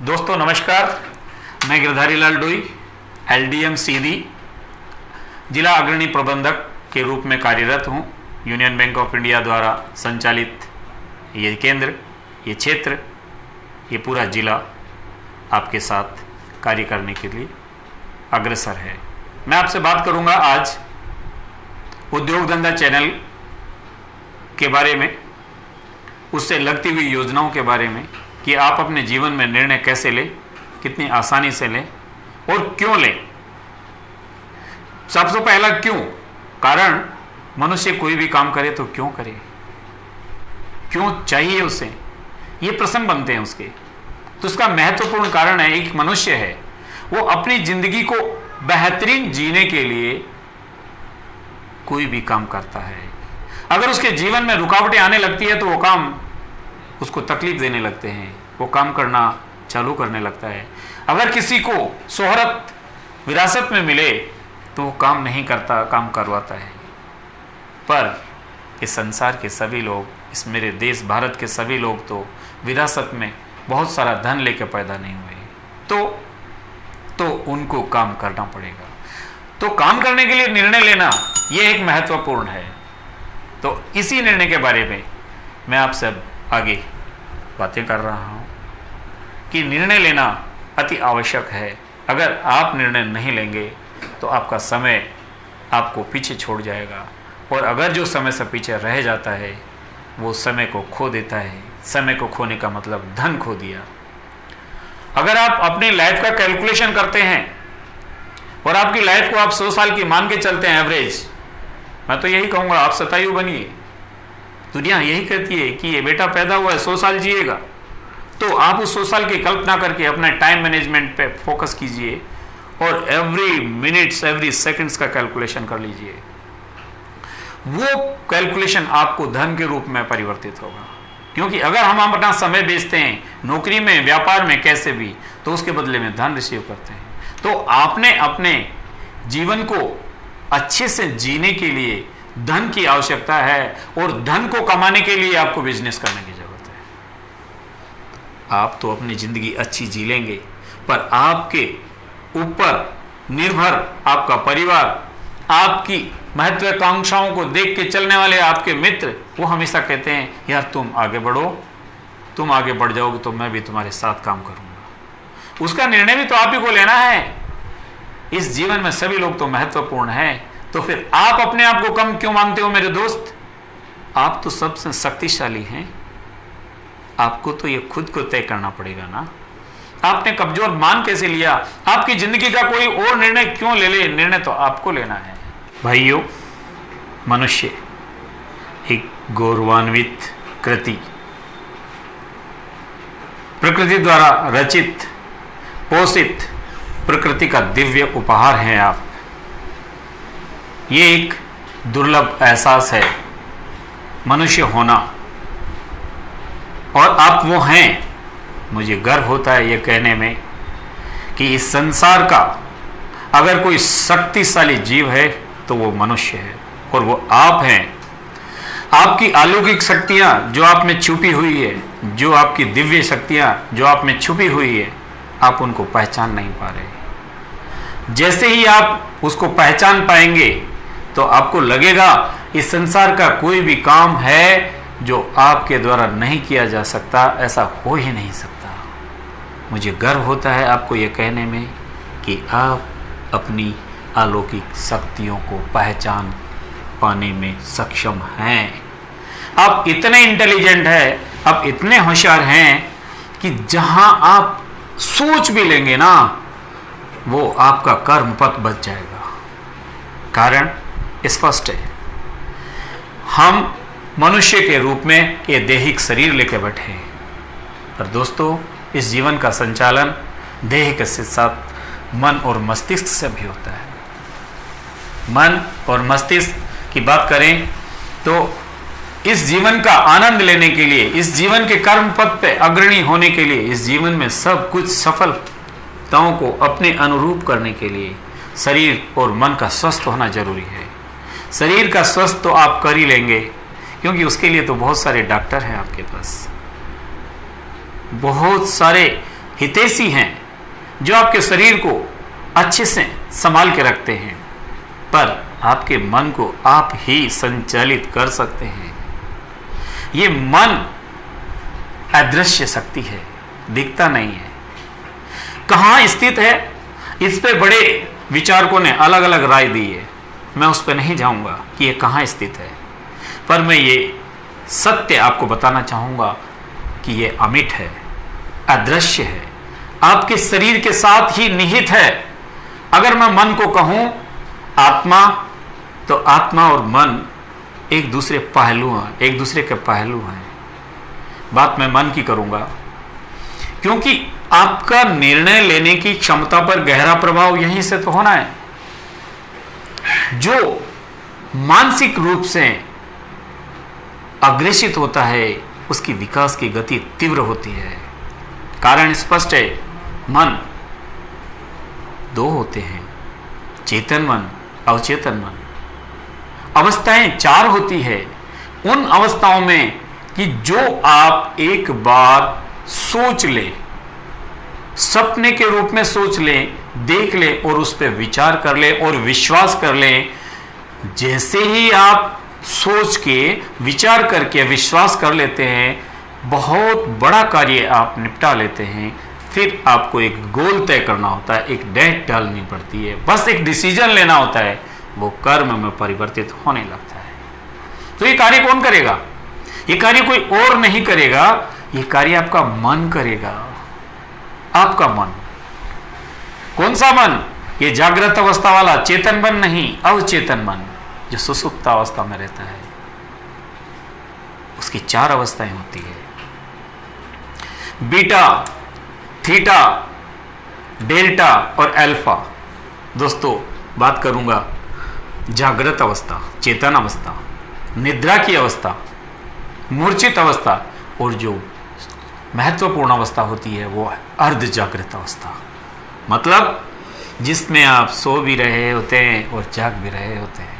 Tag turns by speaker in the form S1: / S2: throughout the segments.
S1: दोस्तों नमस्कार, मैं गिरधारी लाल डोई LDM सीधी जिला अग्रणी प्रबंधक के रूप में कार्यरत हूँ। यूनियन बैंक ऑफ इंडिया द्वारा संचालित ये केंद्र, ये क्षेत्र, ये पूरा जिला आपके साथ कार्य करने के लिए अग्रसर है। मैं आपसे बात करूँगा आज उद्योग धंधा चैनल के बारे में, उससे लगती हुई योजनाओं के बारे में कि आप अपने जीवन में निर्णय कैसे लें, कितनी आसानी से लें और क्यों लें। सबसे पहला क्यों, कारण मनुष्य कोई भी काम करे तो क्यों करे, क्यों चाहिए उसे, ये प्रश्न बनते हैं उसके। तो उसका महत्वपूर्ण कारण है, एक मनुष्य है वो अपनी जिंदगी को बेहतरीन जीने के लिए कोई भी काम करता है। अगर उसके जीवन में रुकावटें आने लगती है तो वो काम उसको तकलीफ देने लगते हैं, वो काम करना चालू करने लगता है। अगर किसी को शोहरत विरासत में मिले तो वो काम नहीं करता, काम करवाता है। पर इस संसार के सभी लोग, इस मेरे देश भारत के सभी लोग तो विरासत में बहुत सारा धन लेकर पैदा नहीं हुए, तो उनको काम करना पड़ेगा। तो काम करने के लिए निर्णय लेना ये एक महत्वपूर्ण है। तो इसी निर्णय के बारे में मैं आपसे आगे बातें कर रहा हूँ कि निर्णय लेना अति आवश्यक है। अगर आप निर्णय नहीं लेंगे तो आपका समय आपको पीछे छोड़ जाएगा, और अगर जो समय से पीछे रह जाता है वो समय को खो देता है। समय को खोने का मतलब धन खो दिया। अगर आप अपनी लाइफ का कैलकुलेशन करते हैं और आपकी लाइफ को आप 100 साल की मान के चलते हैं एवरेज, मैं तो यही कहूँगा आप शतायु बनिए। दुनिया यही कहती है कि ये बेटा पैदा हुआ है 100 साल जिएगा, तो आप उस 100 साल की कल्पना करके अपना टाइम मैनेजमेंट पे फोकस कीजिए और एवरी मिनट्स एवरी सेकंड्स का कैलकुलेशन कर लीजिए। वो कैलकुलेशन आपको धन के रूप में परिवर्तित होगा। क्योंकि अगर हम अपना समय बेचते हैं नौकरी में, व्यापार में, कैसे भी, तो उसके बदले में धन रिसीव करते हैं। तो आपने अपने जीवन को अच्छे से जीने के लिए धन की आवश्यकता है, और धन को कमाने के लिए आपको बिजनेस करने की जरूरत है। आप तो अपनी जिंदगी अच्छी जी लेंगे, पर आपके ऊपर निर्भर आपका परिवार, आपकी महत्वाकांक्षाओं को देख के चलने वाले आपके मित्र, वो हमेशा कहते हैं यार तुम आगे बढ़ो, तुम आगे बढ़ जाओगे तो मैं भी तुम्हारे साथ काम करूंगा। उसका निर्णय भी तो आप ही को लेना है। इस जीवन में सभी लोग तो महत्वपूर्ण हैं, तो फिर आप अपने आप को कम क्यों मानते हो मेरे दोस्त? आप तो सबसे शक्तिशाली हैं। आपको तो ये खुद को तय करना पड़ेगा ना। आपने कमजोर मान कैसे लिया? आपकी जिंदगी का कोई और निर्णय क्यों ले? निर्णय तो आपको लेना है। भाइयों, मनुष्य एक गौरवान्वित कृति, प्रकृति द्वारा रचित पोषित प्रकृति का दिव्य उपहार हैं आप। ये एक दुर्लभ एहसास है मनुष्य होना, और आप वो हैं। मुझे गर्व होता है ये कहने में कि इस संसार का अगर कोई शक्तिशाली जीव है तो वो मनुष्य है, और वो आप हैं। आपकी अलौकिक शक्तियाँ जो आप में छुपी हुई है, जो आपकी दिव्य शक्तियाँ जो आप में छुपी हुई है, आप उनको पहचान नहीं पा रहे। जैसे ही आप उसको पहचान पाएंगे तो आपको लगेगा इस संसार का कोई भी काम है जो आपके द्वारा नहीं किया जा सकता, ऐसा हो ही नहीं सकता। मुझे गर्व होता है आपको ये कहने में कि आप अपनी अलौकिक शक्तियों को पहचान पाने में सक्षम हैं। आप इतने इंटेलिजेंट हैं, आप इतने होशियार हैं कि जहां आप सोच भी लेंगे ना, वो आपका कर्म पथ बच जाएगा। कारण स्पष्ट है, हम मनुष्य के रूप में ये दैहिक शरीर लेकर बैठे हैं, पर दोस्तों इस जीवन का संचालन देह के साथ मन और मस्तिष्क से भी होता है। मन और मस्तिष्क की बात करें तो इस जीवन का आनंद लेने के लिए, इस जीवन के कर्म पथ पे अग्रणी होने के लिए, इस जीवन में सब कुछ सफलताओं को अपने अनुरूप करने के लिए शरीर और मन का स्वस्थ होना जरूरी है। शरीर का स्वस्थ तो आप कर ही लेंगे, क्योंकि उसके लिए तो बहुत सारे डॉक्टर हैं आपके पास, बहुत सारे हितैषी हैं जो आपके शरीर को अच्छे से संभाल के रखते हैं, पर आपके मन को आप ही संचालित कर सकते हैं। ये मन अदृश्य शक्ति है, दिखता नहीं है। कहाँ स्थित है, इस पे बड़े विचारकों ने अलग अलग राय दी है। मैं उस पर नहीं जाऊंगा कि ये कहाँ स्थित है, पर मैं ये सत्य आपको बताना चाहूंगा कि ये अमिट है, अदृश्य है, आपके शरीर के साथ ही निहित है। अगर मैं मन को कहूं आत्मा, तो आत्मा और मन एक दूसरे पहलू हैं, एक दूसरे के पहलू हैं। बात मैं मन की करूंगा क्योंकि आपका निर्णय लेने की क्षमता पर गहरा प्रभाव यहीं से तो होना है। जो मानसिक रूप से अग्रेसित होता है उसकी विकास की गति तीव्र होती है। कारण स्पष्ट है, मन दो होते हैं, चेतन मन, अवचेतन मन। अवस्थाएं चार होती है। उन अवस्थाओं में कि जो आप एक बार सोच ले, सपने के रूप में सोच ले, देख ले और उस पर विचार कर ले और विश्वास कर ले। जैसे ही आप सोच के विचार करके विश्वास कर लेते हैं, बहुत बड़ा कार्य आप निपटा लेते हैं। फिर आपको एक गोल तय करना होता है, एक डेट डालनी पड़ती है, बस एक डिसीजन लेना होता है, वो कर्म में परिवर्तित होने लगता है। तो ये कार्य कौन करेगा? ये कार्य कोई और नहीं करेगा, ये कार्य आपका मन करेगा। आपका मन। कौन सा मन? ये जागृत अवस्था वाला चेतन मन नहीं, अवचेतन मन जो सुसुप्त अवस्था में रहता है। उसकी चार अवस्थाएं होती है, बीटा, थीटा, डेल्टा और अल्फा। दोस्तों, बात करूंगा जागृत अवस्था, चेतन अवस्था, निद्रा की अवस्था, मूर्छित अवस्था, और जो महत्वपूर्ण अवस्था होती है वो है अर्ध जागृत अवस्था। मतलब जिसमें आप सो भी रहे होते हैं और जाग भी रहे होते हैं।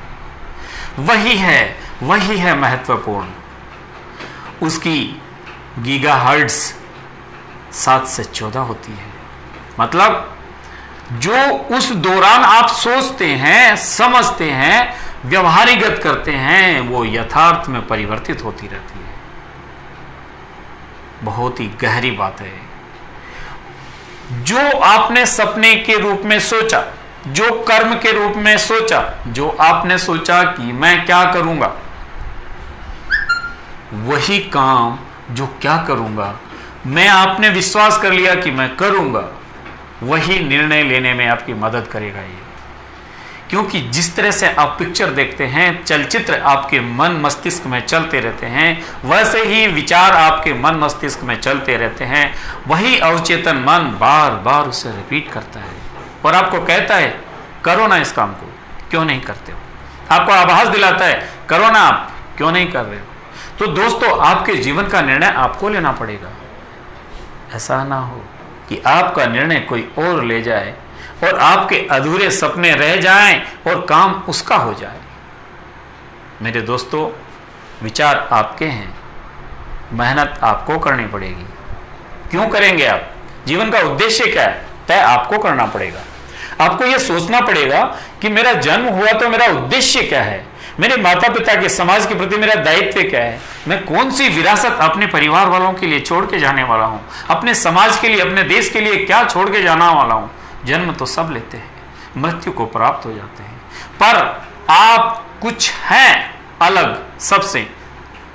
S1: वही है महत्वपूर्ण। उसकी गीगाहर्ट्ज 7 से 14 होती है। मतलब जो उस दौरान आप सोचते हैं, समझते हैं, व्यवहारिकगत करते हैं, वो यथार्थ में परिवर्तित होती रहती है। बहुत ही गहरी बात है। जो आपने सपने के रूप में सोचा, जो कर्म के रूप में सोचा, जो आपने सोचा कि मैं क्या करूंगा, वही काम जो क्या करूंगा, मैं आपने विश्वास कर लिया कि मैं करूंगा, वही निर्णय लेने में आपकी मदद करेगा ये। क्योंकि जिस तरह से आप पिक्चर देखते हैं, चलचित्र आपके मन मस्तिष्क में चलते रहते हैं, वैसे ही विचार आपके मन मस्तिष्क में चलते रहते हैं। वही अवचेतन मन बार बार उसे रिपीट करता है और आपको कहता है करो ना इस काम को, क्यों नहीं करते हो। आपको आभास दिलाता है करो ना, आप क्यों नहीं कर रहे हो। तो दोस्तों, आपके जीवन का निर्णय आपको लेना पड़ेगा। ऐसा ना हो कि आपका निर्णय कोई और ले जाए और आपके अधूरे सपने रह जाएं और काम उसका हो जाए। मेरे दोस्तों, विचार आपके हैं, मेहनत आपको करनी पड़ेगी। क्यों करेंगे आप? जीवन का उद्देश्य क्या है, तय आपको करना पड़ेगा। आपको यह सोचना पड़ेगा कि मेरा जन्म हुआ तो मेरा उद्देश्य क्या है, मेरे माता पिता के, समाज के प्रति मेरा दायित्व क्या है, मैं कौन सी विरासत अपने परिवार वालों के लिए छोड़ के जाने वाला हूं, अपने समाज के लिए, अपने देश के लिए क्या छोड़ के जाना वाला हूं। जन्म तो सब लेते हैं, मृत्यु को प्राप्त हो जाते हैं, पर आप कुछ हैं अलग सबसे।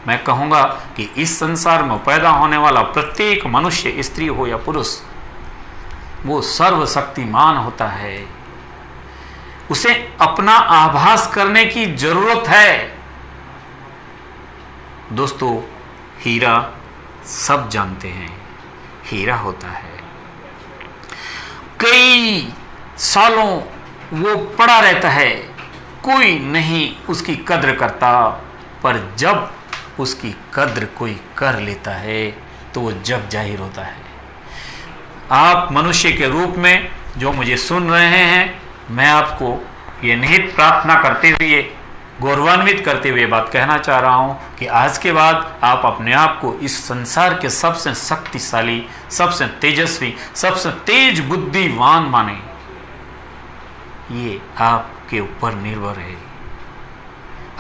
S1: मैं कहूंगा कि इस संसार में पैदा होने वाला प्रत्येक मनुष्य, स्त्री हो या पुरुष, वो सर्वशक्तिमान होता है। उसे अपना आभास करने की जरूरत है। दोस्तों, हीरा सब जानते हैं, हीरा होता है, कई सालों वो पड़ा रहता है, कोई नहीं उसकी कद्र करता, पर जब उसकी कद्र कोई कर लेता है तो वो जग जाहिर होता है। आप मनुष्य के रूप में जो मुझे सुन रहे हैं, मैं आपको ये निहित प्रार्थना करते हुए गौरवान्वित करते हुए बात कहना चाह रहा हूं कि आज के बाद आप अपने आप को इस संसार के सबसे शक्तिशाली, सबसे तेजस्वी, सबसे तेज बुद्धिवान माने। ये आपके ऊपर निर्भर है।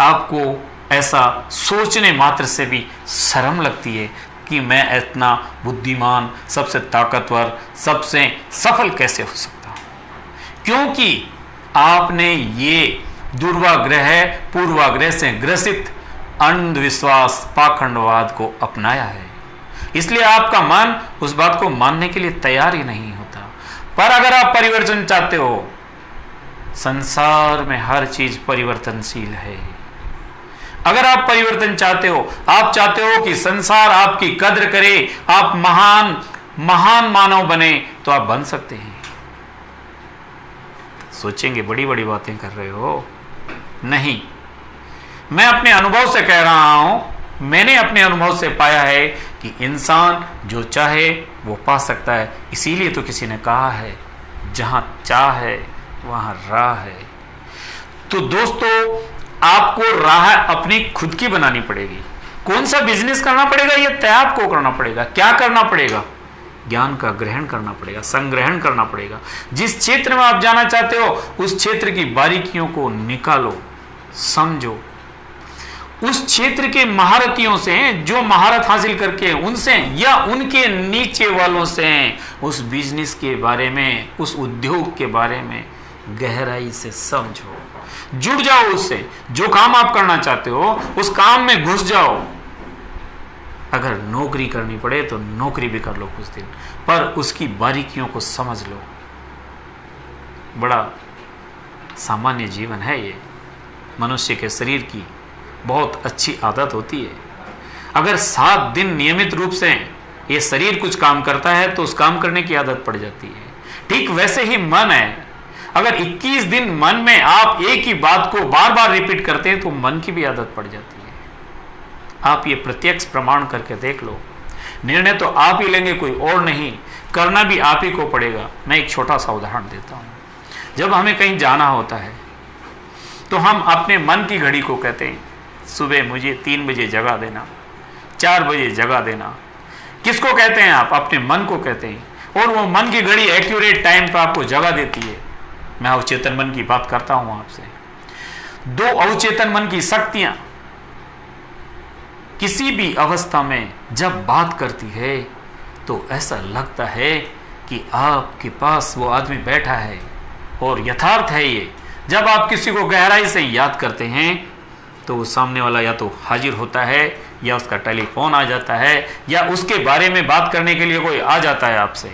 S1: आपको ऐसा सोचने मात्र से भी शर्म लगती है कि मैं इतना बुद्धिमान, सबसे ताकतवर, सबसे सफल कैसे हो सकता हूं, क्योंकि आपने ये दुर्वाग्रह, पूर्वाग्रह से ग्रसित अंधविश्वास, पाखंडवाद को अपनाया है। इसलिए आपका मन उस बात को मानने के लिए तैयार ही नहीं होता। पर अगर आप परिवर्तन चाहते हो, संसार में हर चीज परिवर्तनशील है। अगर आप परिवर्तन चाहते हो, आप चाहते हो कि संसार आपकी कद्र करे, आप महान महान मानव बने, तो आप बन सकते हैं। सोचेंगे बड़ी बड़ी बातें कर रहे हो, नहीं। मैं अपने अनुभव से कह रहा हूं, मैंने अपने अनुभव से पाया है कि इंसान जो चाहे वो पा सकता है। इसीलिए तो किसी ने कहा है, जहां चाह है वहां राह है। तो दोस्तों, आपको राह अपनी खुद की बनानी पड़ेगी। कौन सा बिजनेस करना पड़ेगा ये तय आपको करना पड़ेगा। क्या करना पड़ेगा? ज्ञान का ग्रहण करना पड़ेगा, संग्रहण करना पड़ेगा। जिस क्षेत्र में आप जाना चाहते हो, उस क्षेत्र की बारीकियों को निकालो, समझो। उस क्षेत्र के महारथियों से, जो महारत हासिल करके उनसे या उनके नीचे वालों से उस बिजनेस के बारे में, उस उद्योग के बारे में गहराई से समझो, जुड़ जाओ उससे। जो काम आप करना चाहते हो उस काम में घुस जाओ। अगर नौकरी करनी पड़े तो नौकरी भी कर लो कुछ दिन, पर उसकी बारीकियों को समझ लो। बड़ा सामान्य जीवन है ये। मनुष्य के शरीर की बहुत अच्छी आदत होती है। अगर 7 दिन नियमित रूप से ये शरीर कुछ काम करता है तो उस काम करने की आदत पड़ जाती है। ठीक वैसे ही मन है। अगर 21 दिन मन में आप एक ही बात को बार बार रिपीट करते हैं तो मन की भी आदत पड़ जाती है। आप ये प्रत्यक्ष प्रमाण करके देख लो। निर्णय तो आप ही लेंगे, कोई और नहीं। करना भी आप ही को पड़ेगा। मैं एक छोटा सा उदाहरण देता हूँ। जब हमें कहीं जाना होता है तो हम अपने मन की घड़ी को कहते हैं, सुबह मुझे 3 बजे जगा देना, 4 बजे जगा देना। किसको कहते हैं आप? अपने मन को कहते हैं। और वो मन की घड़ी एक्यूरेट टाइम पर आपको जगा देती है। मैं अवचेतन मन की बात करता हूं आपसे। 2 अवचेतन मन की शक्तियां किसी भी अवस्था में जब बात करती है तो ऐसा लगता है कि आपके पास वो आदमी बैठा है। और यथार्थ है ये। जब आप किसी को गहराई से याद करते हैं तो वो सामने वाला या तो हाजिर होता है, या उसका टेलीफोन आ जाता है, या उसके बारे में बात करने के लिए कोई आ जाता है आपसे।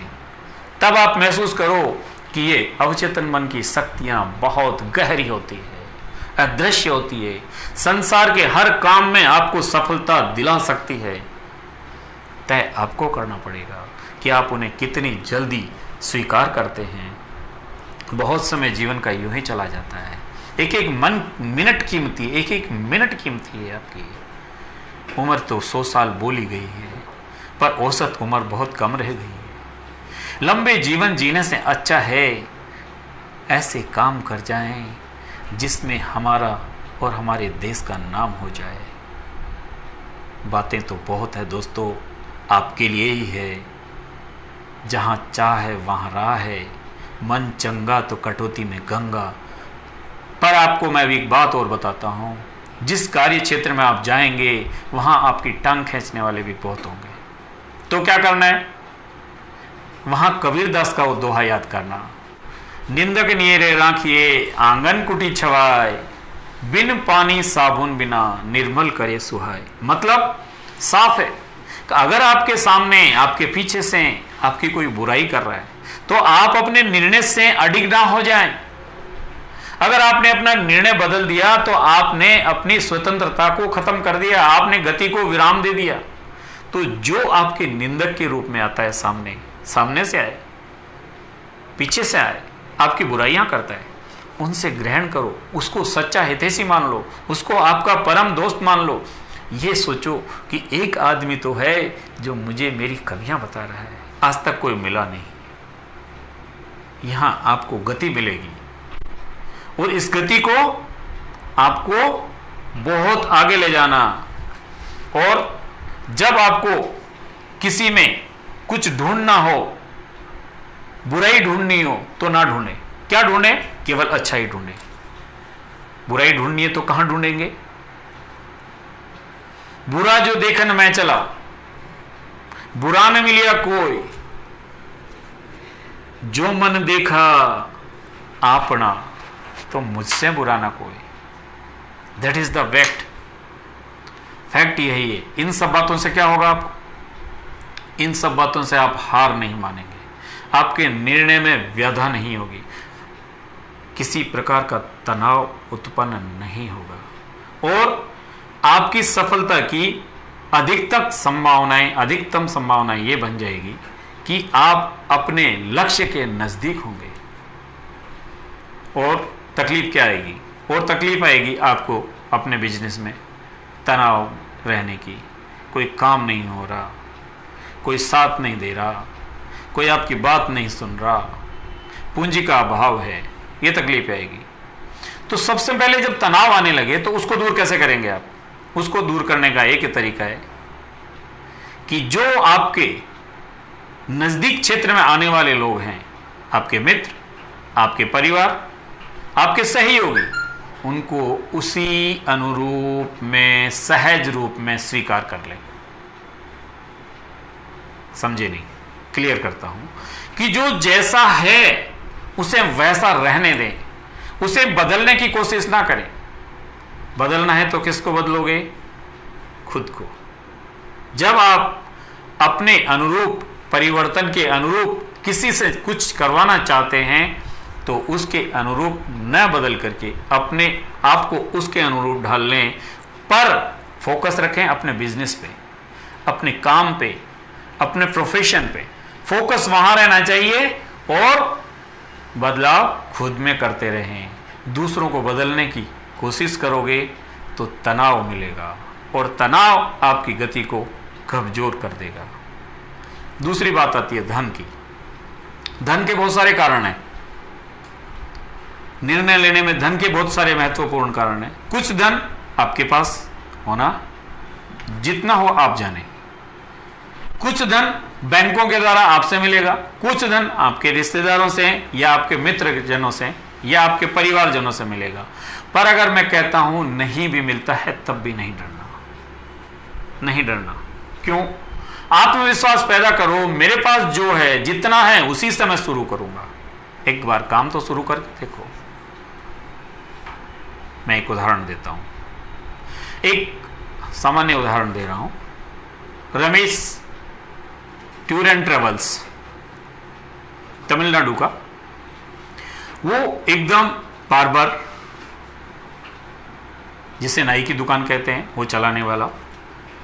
S1: तब आप महसूस करो कि ये अवचेतन मन की शक्तियां बहुत गहरी होती है, अदृश्य होती है। संसार के हर काम में आपको सफलता दिला सकती है। तय आपको करना पड़ेगा कि आप उन्हें कितनी जल्दी स्वीकार करते हैं। बहुत समय जीवन का यूं ही चला जाता है। एक एक मिनट कीमती, एक एक मिनट कीमती है आपकी। उम्र तो 100 साल बोली गई है, पर औसत उम्र बहुत कम रह गई है। लंबे जीवन जीने से अच्छा है ऐसे काम कर जाएं जिसमें हमारा और हमारे देश का नाम हो जाए। बातें तो बहुत है दोस्तों, आपके लिए ही है। जहाँ चाह है वहाँ राह है। मन चंगा तो कटौती में गंगा। पर आपको मैं भी एक बात और बताता हूँ, जिस कार्य क्षेत्र में आप जाएंगे वहाँ आपकी टांग खींचने वाले भी बहुत होंगे। तो क्या करना है? वहाँ कबीरदास का वो दोहा याद करना, निंदक नियरे राखिए आंगन कुटी छवाए, बिन पानी साबुन बिना निर्मल करे सुहाए। मतलब साफ है कि अगर आपके सामने, आपके पीछे से आपकी कोई बुराई कर रहा है तो आप अपने निर्णय से अडिग ना हो जाएं। अगर आपने अपना निर्णय बदल दिया तो आपने अपनी स्वतंत्रता को खत्म कर दिया, आपने गति को विराम दे दिया। तो जो आपके निंदक के रूप में आता है, सामने से आए, पीछे से आए, आपकी बुराइयां करता है, उनसे ग्रहण करो, उसको सच्चा हितैषी मान लो, उसको आपका परम दोस्त मान लो। ये सोचो कि एक आदमी तो है जो मुझे मेरी कमियां बता रहा है, आज तक कोई मिला नहीं। यहां आपको गति मिलेगी और इस गति को आपको बहुत आगे ले जाना। और जब आपको किसी में कुछ ढूंढना हो, बुराई ढूंढनी हो, तो ना ढूंढे। क्या ढूंढे? केवल अच्छा ही ढूंढे। बुराई ढूंढनी है तो कहां ढूंढेंगे? बुरा जो देखन मैं चला, बुरा न मिलिया कोई, जो मन देखा आपना, तो मुझसे बुरा ना कोई। That is the fact. Fact यही है। इन सब बातों से क्या होगा आपको? इन सब बातों से आप हार नहीं मानेंगे, आपके निर्णय में व्यथा नहीं होगी, किसी प्रकार का तनाव उत्पन्न नहीं होगा, और आपकी सफलता की अधिकतम संभावनाएं ये बन जाएगी कि आप अपने लक्ष्य के नजदीक होंगे। और तकलीफ क्या आएगी? और तकलीफ आएगी आपको अपने बिजनेस में तनाव रहने की। कोई काम नहीं हो रहा, कोई साथ नहीं दे रहा, कोई आपकी बात नहीं सुन रहा, पूंजी का अभाव है, ये तकलीफ आएगी। तो सबसे पहले जब तनाव आने लगे तो उसको दूर कैसे करेंगे आप? उसको दूर करने का एक ही तरीका है कि जो आपके नजदीक क्षेत्र में आने वाले लोग हैं, आपके मित्र, आपके परिवार, आपके सहयोगी, उनको उसी अनुरूप में, सहज रूप में स्वीकार कर लें। समझे नहीं? क्लियर करता हूं कि जो जैसा है उसे वैसा रहने दें, उसे बदलने की कोशिश ना करें। बदलना है तो किसको बदलोगे? खुद को। जब आप अपने अनुरूप, परिवर्तन के अनुरूप किसी से कुछ करवाना चाहते हैं तो उसके अनुरूप न बदल करके अपने आप को उसके अनुरूप ढाल लें, पर फोकस रखें अपने बिजनेस पे, अपने काम पे, अपने प्रोफेशन पे। फोकस वहां रहना चाहिए और बदलाव खुद में करते रहें। दूसरों को बदलने की कोशिश करोगे तो तनाव मिलेगा, और तनाव आपकी गति को कमजोर कर देगा। दूसरी बात आती है धन की। धन के बहुत सारे कारण हैं। निर्णय लेने में धन के बहुत सारे महत्वपूर्ण कारण हैं। कुछ धन आपके पास होना, जितना हो आप जाने। कुछ धन बैंकों के द्वारा आपसे मिलेगा, कुछ धन आपके रिश्तेदारों से या आपके मित्र जनों से या आपके परिवारजनों से मिलेगा। पर अगर मैं कहता हूं नहीं भी मिलता है तब भी नहीं डरना, नहीं डरना। क्यों? आत्मविश्वास पैदा करो, मेरे पास जो है, जितना है उसी से मैं शुरू करूंगा। एक बार काम तो शुरू करके देखो। मैं एक उदाहरण देता हूं, एक सामान्य उदाहरण दे रहा हूं। Ramesh tour and travels, Tamil Nadu का, वो एकदम बार्बर, जिसे नाई की दुकान कहते हैं, वो चलाने वाला,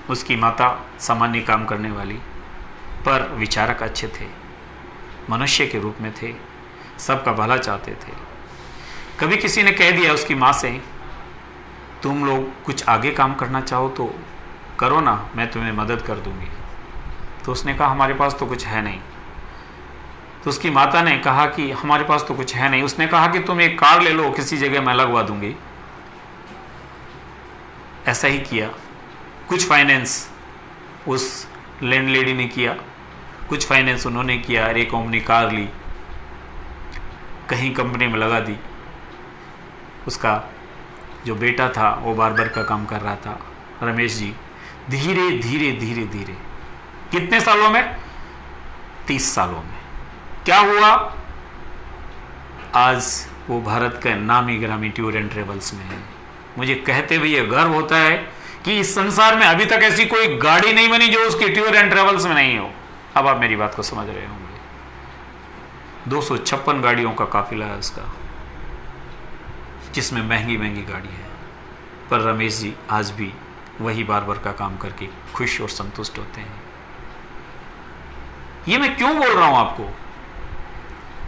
S1: उसकी माता सामान्य काम करने वाली, पर विचारक अच्छे थे, मनुष्य के रूप में थे, सबका भला चाहते थे। कभी किसी ने कह दिया उसकी माँ से, तुम लोग कुछ आगे काम करना चाहो तो करो ना, मैं तुम्हें मदद कर दूंगी। तो उसने कहा हमारे पास तो कुछ है नहीं। तो उसकी माता ने कहा कि हमारे पास तो कुछ है नहीं। उसने कहा कि तुम एक कार ले लो, किसी जगह मैं लगवा दूंगी। ऐसा ही किया। कुछ फाइनेंस उस लैंडलेडी ने किया, कुछ फाइनेंस उन्होंने किया, एक कंपनी कार ली, कहीं कंपनी में लगा दी। उसका जो बेटा था वो बार्बर का काम कर रहा था, रमेश जी। धीरे धीरे धीरे धीरे कितने सालों में? 30 सालों में क्या हुआ? आज वो भारत का नामी गिरामी टूर एंड ट्रेवल्स में है। मुझे कहते हुए ये गर्व होता है कि इस संसार में अभी तक ऐसी कोई गाड़ी नहीं बनी जो उसकी टूर एंड ट्रेवल्स में नहीं हो। अब आप मेरी बात को समझ रहे होंगे। 256 गाड़ियों का काफिला है उसका, जिसमें महंगी महंगी गाड़ी है। पर रमेश जी आज भी वही बार्बर का काम करके खुश और संतुष्ट होते हैं। ये मैं क्यों बोल रहा हूं आपको?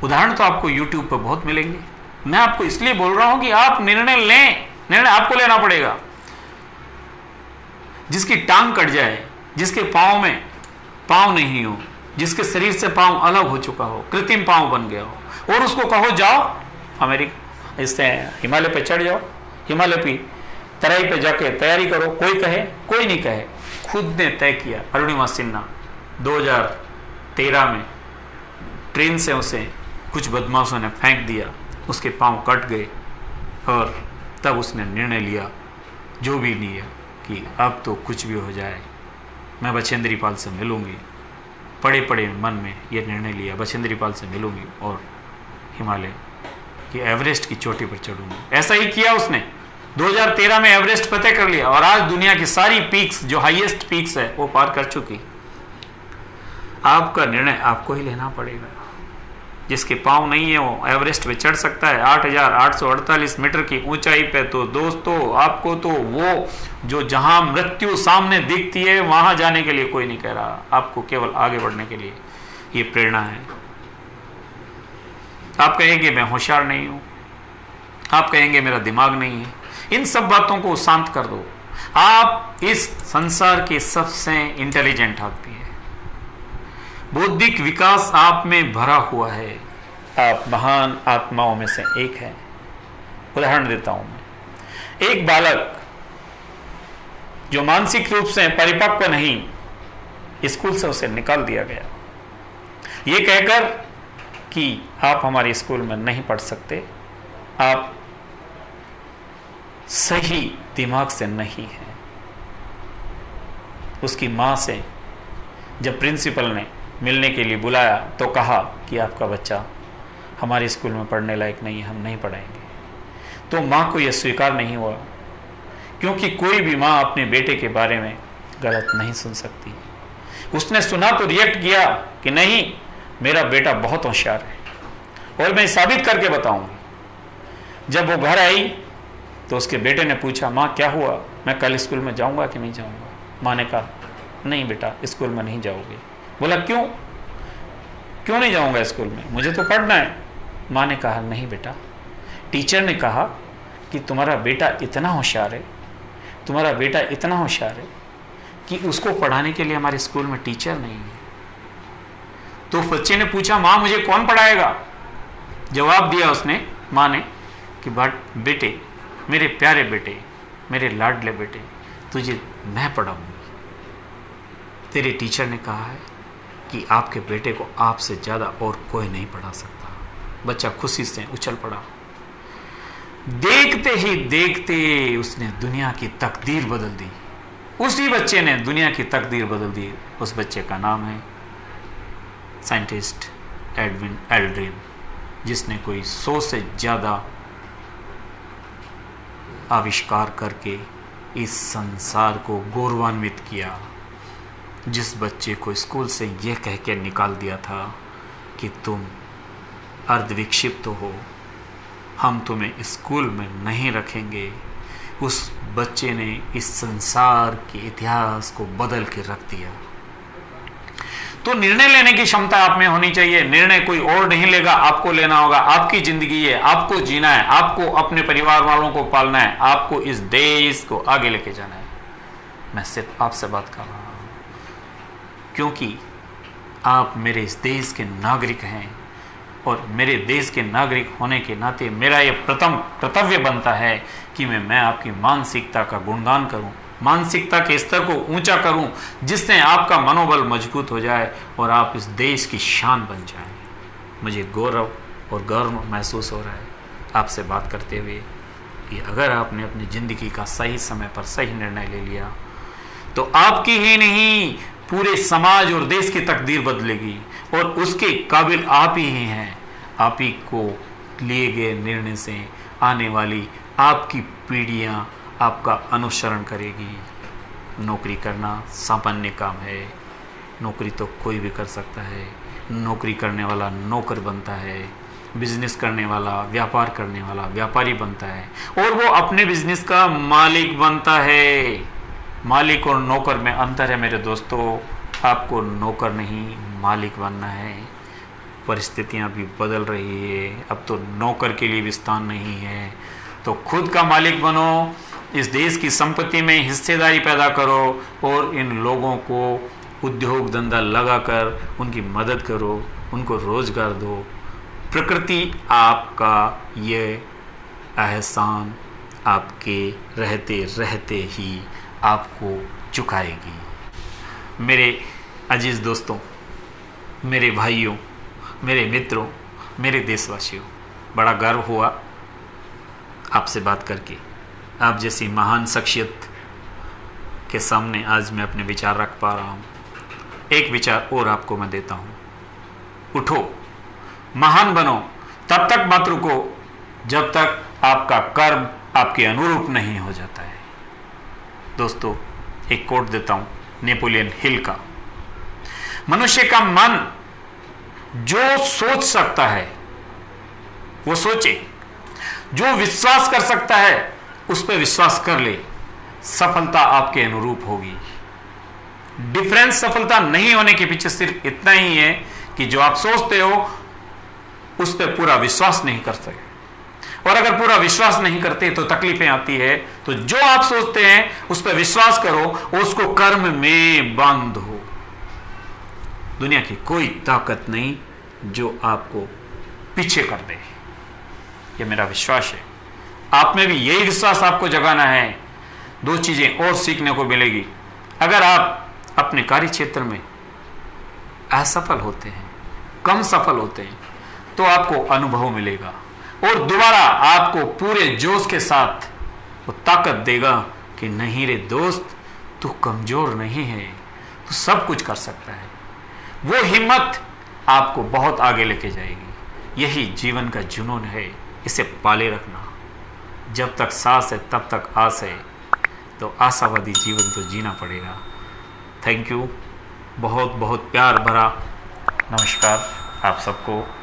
S1: उदाहरण तो आपको YouTube पर बहुत मिलेंगे। मैं आपको इसलिए बोल रहा हूं कि आप निर्णय लें। निर्णय आपको लेना पड़ेगा। जिसकी टांग कट जाए, जिसके पांव में पांव नहीं हो, जिसके शरीर से पांव अलग हो चुका हो, कृत्रिम पांव बन गया हो, और उसको कहो जाओ अमेरिका, इससे हिमालय पे चढ़ जाओ, हिमालय पे तराई पे जाके तैयारी करो, कोई कहे कोई नहीं कहे, खुद ने तय किया। अरुणिमा सिन्हा 2013 में ट्रेन से उसे कुछ बदमाशों ने फेंक दिया, उसके पांव कट गए और तब उसने निर्णय लिया, जो भी लिया, कि अब तो कुछ भी हो जाए मैं बछेंद्री पाल से मिलूंगी। पड़े पड़े मन में ये निर्णय लिया, बछेंद्री पाल से मिलूंगी और हिमालय की एवरेस्ट की चोटी पर चढ़ूंगी। ऐसा ही किया उसने, 2013 में एवरेस्ट फतेह कर लिया और आज दुनिया की सारी पीक्स, जो हाईएस्ट पीक्स है, वो पार कर चुकी। आपका निर्णय आपको ही लेना पड़ेगा। जिसके पाँव नहीं है वो एवरेस्ट पे चढ़ सकता है 8,848 मीटर की ऊंचाई पे। तो दोस्तों, आपको तो वो जो जहां मृत्यु सामने दिखती है वहां जाने के लिए कोई नहीं कह रहा, आपको केवल आगे बढ़ने के लिए ये प्रेरणा है। आप कहेंगे मैं होशियार नहीं हूं, आप कहेंगे मेरा दिमाग नहीं है, इन सब बातों को शांत कर दो। आप इस संसार के सबसे इंटेलिजेंट आदमी है, बौद्धिक विकास आप में भरा हुआ है, आप महान आत्माओं में से एक है। उदाहरण देता हूं मैं, एक बालक जो मानसिक रूप से परिपक्व नहीं, स्कूल से उसे निकाल दिया गया ये कहकर कि आप हमारे स्कूल में नहीं पढ़ सकते, आप सही दिमाग से नहीं है। उसकी मां से जब प्रिंसिपल ने मिलने के लिए बुलाया तो कहा कि आपका बच्चा हमारे स्कूल में पढ़ने लायक नहीं है, हम नहीं पढ़ाएंगे। तो मां को यह स्वीकार नहीं हुआ, क्योंकि कोई भी मां अपने बेटे के बारे में गलत नहीं सुन सकती। उसने सुना तो रिएक्ट किया कि नहीं, मेरा बेटा बहुत होशियार है और मैं साबित करके बताऊंगी। जब वो घर आई तो उसके बेटे ने पूछा, मां क्या हुआ, मैं कल स्कूल में जाऊंगा कि नहीं जाऊंगा? मां ने कहा, नहीं बेटा, स्कूल में नहीं जाओगे। बोला, क्यों नहीं जाऊंगा स्कूल में, मुझे तो पढ़ना है। मां ने कहा, नहीं बेटा, टीचर ने कहा कि तुम्हारा बेटा इतना होशियार है, तुम्हारा बेटा इतना होशियार है कि उसको पढ़ाने के लिए हमारे स्कूल में टीचर नहीं है। तो बच्चे ने पूछा, मां मुझे कौन पढ़ाएगा? जवाब दिया उसने, मां ने, कि बेटे, मेरे प्यारे बेटे, मेरे लाडले बेटे, तुझे मैं पढ़ाऊंगी। तेरे टीचर ने कहा है कि आपके बेटे को आपसे ज़्यादा और कोई नहीं पढ़ा सकता। बच्चा खुशी से उछल पड़ा। देखते ही देखते उसने दुनिया की तकदीर बदल दी। उसी बच्चे ने दुनिया की तकदीर बदल दी। उस बच्चे का नाम है साइंटिस्ट एडविन एल्ड्रिन, जिसने कोई 100 से ज़्यादा आविष्कार करके इस संसार को गौरवान्वित किया। जिस बच्चे को स्कूल से यह कह के निकाल दिया था कि तुम अर्धविक्षिप्त हो, हम तुम्हें स्कूल में नहीं रखेंगे, उस बच्चे ने इस संसार के इतिहास को बदल के रख दिया। तो निर्णय लेने की क्षमता आप में होनी चाहिए। निर्णय कोई और नहीं लेगा, आपको लेना होगा। आपकी जिंदगी है, आपको जीना है, आपको अपने परिवार वालों को पालना है, आपको इस देश को आगे लेके जाना है। मैं सिर्फ आपसे बात कर रहा हूं क्योंकि आप मेरे इस देश के नागरिक हैं और मेरे देश के नागरिक होने के नाते मेरा ये प्रथम कर्तव्य बनता है कि मैं आपकी मानसिकता का गुणगान करूं, मानसिकता के स्तर को ऊंचा करूं, जिससे आपका मनोबल मजबूत हो जाए और आप इस देश की शान बन जाएं। मुझे गौरव और गर्व महसूस हो रहा है आपसे बात करते हुए कि अगर आपने अपनी ज़िंदगी का सही समय पर सही निर्णय ले लिया तो आपकी ही नहीं, पूरे समाज और देश की तकदीर बदलेगी और उसके काबिल आप ही हैं। आप ही को लिए गए निर्णय से आने वाली आपकी पीढ़ियां आपका अनुसरण करेगी। नौकरी करना सामान्य काम है, नौकरी तो कोई भी कर सकता है। नौकरी करने वाला नौकर बनता है, बिजनेस करने वाला, व्यापार करने वाला व्यापारी बनता है और वो अपने बिजनेस का मालिक बनता है। मालिक और नौकर में अंतर है मेरे दोस्तों। आपको नौकर नहीं मालिक बनना है। परिस्थितियां भी बदल रही है, अब तो नौकर के लिए भी स्थान नहीं है। तो खुद का मालिक बनो, इस देश की संपत्ति में हिस्सेदारी पैदा करो और इन लोगों को उद्योग धंधा लगाकर उनकी मदद करो, उनको रोजगार दो। प्रकृति आपका ये एहसान आपके रहते रहते ही आपको चुकाएगी। मेरे अजीज़ दोस्तों, मेरे भाइयों, मेरे मित्रों, मेरे देशवासियों, बड़ा गर्व हुआ आपसे बात करके। आप जैसी महान शख्सियत के सामने आज मैं अपने विचार रख पा रहा हूँ। एक विचार और आपको मैं देता हूँ, उठो, महान बनो, तब तक मत रुको जब तक आपका कर्म आपके अनुरूप नहीं हो जाता है। दोस्तों, एक कोट देता हूँ नेपोलियन हिल का, मनुष्य का मन जो सोच सकता है वो सोचे, जो विश्वास कर सकता है उस पर विश्वास कर ले, सफलता आपके अनुरूप होगी। डिफरेंस सफलता नहीं होने के पीछे सिर्फ इतना ही है कि जो आप सोचते हो उस पर पूरा विश्वास नहीं कर सके, और अगर पूरा विश्वास नहीं करते तो तकलीफें आती है। तो जो आप सोचते हैं उस पर विश्वास करो और उसको कर्म में बंद हो। दुनिया की कोई ताकत नहीं जो आपको पीछे कर दे, यह मेरा विश्वास है। आप में भी यही विश्वास आपको जगाना है। दो चीजें और सीखने को मिलेगी। अगर आप अपने कार्य क्षेत्र में असफल होते हैं, कम सफल होते हैं, तो आपको अनुभव मिलेगा और दोबारा आपको पूरे जोश के साथ वो ताकत देगा कि नहीं रे दोस्त, तू कमजोर नहीं है, तू सब कुछ कर सकता है। वो हिम्मत आपको बहुत आगे लेके जाएगी। यही जीवन का जुनून है, इसे पाले रखना। जब तक सांस है तब तक आस है, तो आशावादी जीवन तो जीना पड़ेगा। थैंक यू, बहुत बहुत प्यार भरा नमस्कार आप सबको।